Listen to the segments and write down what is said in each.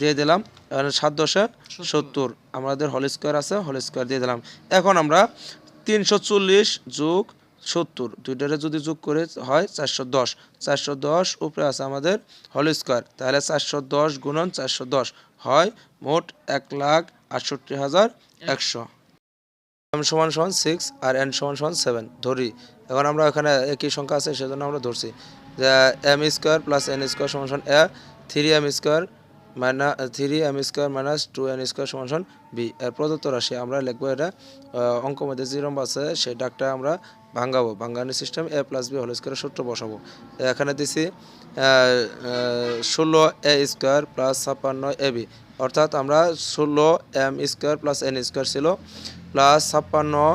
দিয়ে দিলাম, এখানে 7 দশে 70 আমাদের হোল স্কোয়ার আছে, হোল স্কোয়ার দিয়ে দিলাম। এখন আমরা 340 যোগ 70 দুইটারে যদি যোগ করে হয় 410, 410 উপরে আছে আমাদের হোল স্কোয়ার, তাহলে 410 গুণন 410 হয় মোট 1,68,100। m সমান সমান 6 আর n সমান সমান 7 ধরি। এখন আমরা এখানে একই সংখ্যা আছে সেজন্য আমরা ধরছি যে m square plus n square সমান সমান a, 3m square minus 3m square minus 2n square সমান সমান b। এর প্রদত্ত রাশি আমরা লিখবো, এটা অঙ্ক মধ্যে যে নম্বর আছে সেই ডাকটা আমরা ভাঙাবো, ভাঙানোর system a plus b whole স্কোয়ারের সূত্র বসাবো। এখানে দিছি 16a স্কোয়ার প্লাস 56ab, অর্থাৎ আমরা 16m square plus n square ছিল plus 56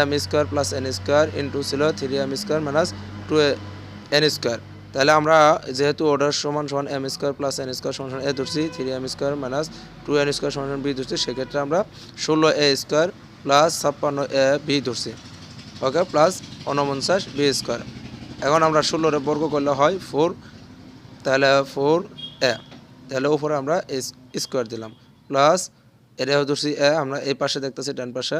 m square plus n square into ছিল 3m square minus 2n square. তাহলে আমরা যেহেতু অর্ডার সমান সমান m square plus n square সমান সমান a ধরছি, 3m square minus 2n square সমান সমান b ধরছি, সেক্ষেত্রে আমরা 16a স্কোয়ার প্লাস 56ab ধরছি, ওকে, প্লাস 49b স্কোয়ার। এখন আমরা 16 বর্গ করলে হয় 4, তাহলে 4a, তাহলে উপরে আমরা স্কোয়ার দিলাম প্লাস এটা ধরছি এ, আমরা এই পাশে দেখতেছি ডান পাশে,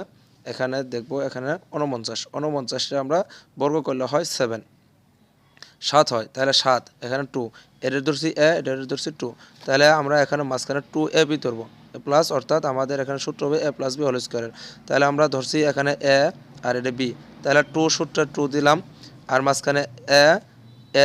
এখানে দেখবো এখানে 49টা আমরা বর্গ করলে হয় 7 হয়, তাহলে 7, এখানে 2, এটা ধরছি এ, এটা ধরছি 2, তাহলে আমরা এখানে মাঝখানে 2ab ধরবো প্লাস, অর্থাৎ আমাদের এখানে সূত্র হবে a প্লাস b হোল স্কোয়ারের। তাহলে আমরা ধরছি এখানে a আর এটা b, তাহলে 2 সূত্রে 2 দিলাম আর মাঝখানে a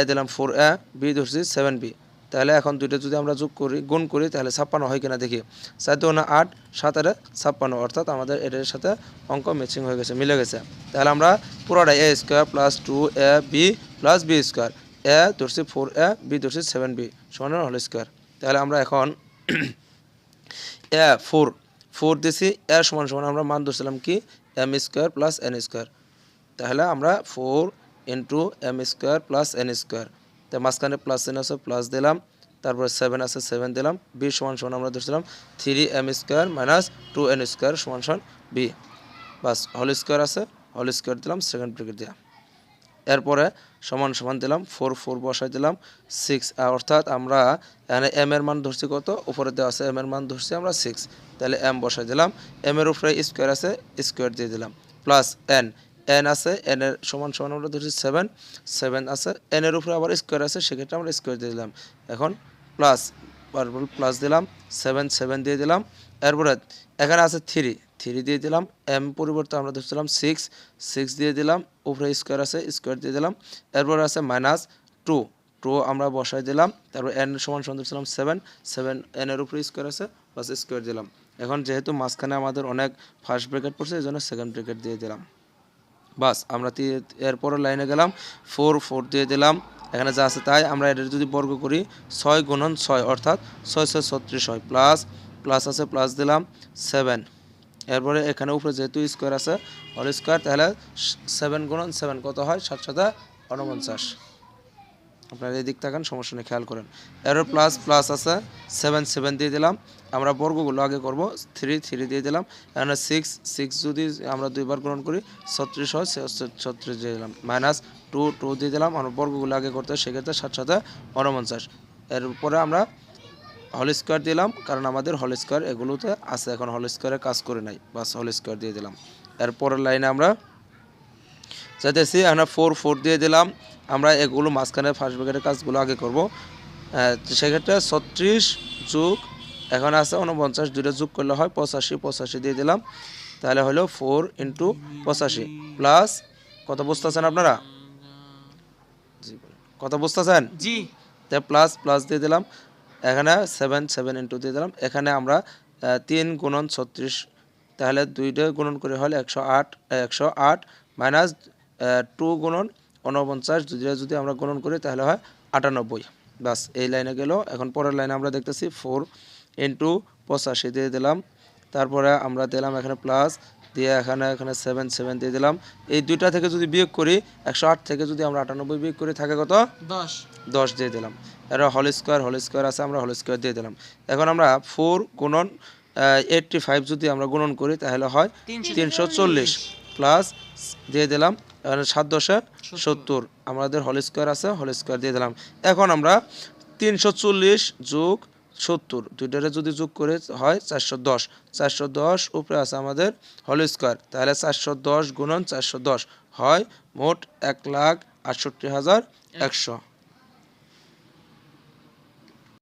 দিলাম 4a, b ধরছি 7b। তাহলে এখন দুইটা যদি আমরা যোগ করি গুণ করি তাহলে 56 হয় কিনা দেখি, 4 2 8, 7 আর 56, অর্থাৎ আমাদের এটার সাথে অঙ্ক ম্যাচিং হয়ে গেছে, মিলে গেছে। তাহলে আমরা পুরোটা a square plus 2ab plus b square, a ধরছি 4a, b ধরছি 7b সমান হোল স্কোয়ার। তাহলে আমরা এখন a 4 দিছি, a সমান সমান আমরা মান ধরছিলাম কি m square plus n square, তাহলে আমরা 4 into m square plus n square, তো মাঝখানে প্লাস n আছে প্লাস দিলাম, তারপর 7 আছে 7 দিলাম, b সমান সমান আমরা ধরছিলাম 3m square minus 2n square সমান সমান b, বাস হোল স্কোয়ার আছে, হোল স্কোয়ার দিলাম সেকেন্ড ব্র্যাকেট দিয়া, এরপরে সমান সমান দিলাম 4 বসাই দিলাম 6, অর্থাৎ আমরা এখানে m এর মান ধরছি কত, উপরে দেওয়া আছে m এর মান ধরছি আমরা 6, তাহলে m বসাই দিলাম, m এর উপরে স্কোয়ার আছে স্কোয়ার দিয়ে দিলাম প্লাস n আছে, n এর সমান সমান আমরা ধরছি 7 আছে, n এর উপরে আবার স্কোয়ার আছে, সেক্ষেত্রে আমরা স্কোয়ার দিয়ে দিলাম, এখন প্লাস দিলাম 7 দিয়ে দিলাম, এরপরে এখানে আছে 3 দিয়ে দিলাম, m পরিবর্তে আমরা ধরছিলাম 6 দিয়ে দিলাম, উপরে স্কোয়ার আছে স্কোয়ার দিয়ে দিলাম, এরপর আছে মাইনাস 2 আমরা বসাই দিলাম, তারপর n সমান সমান ধরছিলাম 7 n এর উপরে স্কোয়ার আছে প্লাস স্কোয়ার দিলাম। এখন যেহেতু মাঝখানে আমাদের অনেক ফার্স্ট ব্র্যাকেট পড়ছে এই জন্য সেকেন্ড ব্র্যাকেট দিয়ে দিলাম, বাস আমরা এরপরের লাইনে গেলাম 4 দিয়ে দিলাম, এখানে যা আছে তাই, আমরা এটা যদি বর্গ করি 6 গুণন 6, অর্থাৎ 6 6 36 হয়, প্লাস আছে প্লাস দিলাম 7, এরপরে এখানে উপরে যেহেতু স্কোয়ার আছে হোল স্কোয়ার, তাহলে 7 গুণন 7 কত হয় 7 7 49, আপনারা এই দিক তাকান, সমস্যা নেই, খেয়াল করেন। এরপর প্লাস আছে 7 দিয়ে দিলাম, আমরা বর্গগুলো আগে করব, 3 দিয়ে দিলাম, এখানে 6 যদি আমরা দুইবার গ্রহণ করি 36 হয়, 36 দিয়ে দিলাম, মাইনাস 2 দিয়ে দিলাম, আমরা বর্গগুলো আগে করতে হয়, সেক্ষেত্রে 7 7 49, এরপরে আমরা হোল স্কোয়ার দিলাম, কারণ আমাদের হোল স্কোয়ার এগুলোতে আছে, এখন হোল স্কোয়ারের কাজ করে নাই, বাস হোল স্কোয়ার দিয়ে দিলাম। এরপরের লাইনে আমরা যাইতেছি, আমরা 4 দিয়ে দিলাম, আমরা এগুলো মাঝখানে ফার্স্ট ব্র্যাকেটের কাজগুলো আগে করব, সেক্ষেত্রে 36 যোগ এখন আছে 49, দুইটা যোগ করলে হয় 85 দিয়ে দিলাম, তাহলে হলো 4 ইন্টু 85 প্লাস, কত বুঝতেছেন আপনারা, কত বুঝতেছেন, জি, তাই প্লাস দিয়ে দিলাম, এখানে 7 ইন্টু দিয়ে দিলাম, এখানে আমরা 3 গুণন 36, তাহলে দুইটা গুণন করে হলে 108 মাইনাস 2 গুণন 49, দুইটা যদি আমরা গুণন করি তাহলে হয় 98, বাস এই লাইনে গেল। এখন পরের লাইনে আমরা দেখতেছি 4 ইন্টু 85 দিয়ে দিলাম, তারপরে আমরা দিলাম এখানে প্লাস দিয়ে এখানে 7 দিয়ে দিলাম, এই দুইটা থেকে যদি বিয়োগ করি 108 থেকে যদি আমরা 98 বিয়োগ করি থাকে কত 10 দিয়ে দিলাম, এর হোল স্কোয়ার আছে, আমরা হোল স্কোয়ার দিয়ে দিলাম। এখন আমরা 4 গুণন 85 যদি আমরা গুণন করি তাহলে হয় 340 প্লাস দিয়ে দিলাম, এখানে 7 10 70 আমাদের হোল স্কোয়ার আছে, হোল স্কোয়ার দিয়ে দিলাম। এখন আমরা 340 যোগ 70, দুইটারে যদি যোগ করে হয় 410, 410 উপরে আছে আমাদের হোল স্কোয়ার, তাহলে 410 গুণন 410 হয় মোট 1,68,100।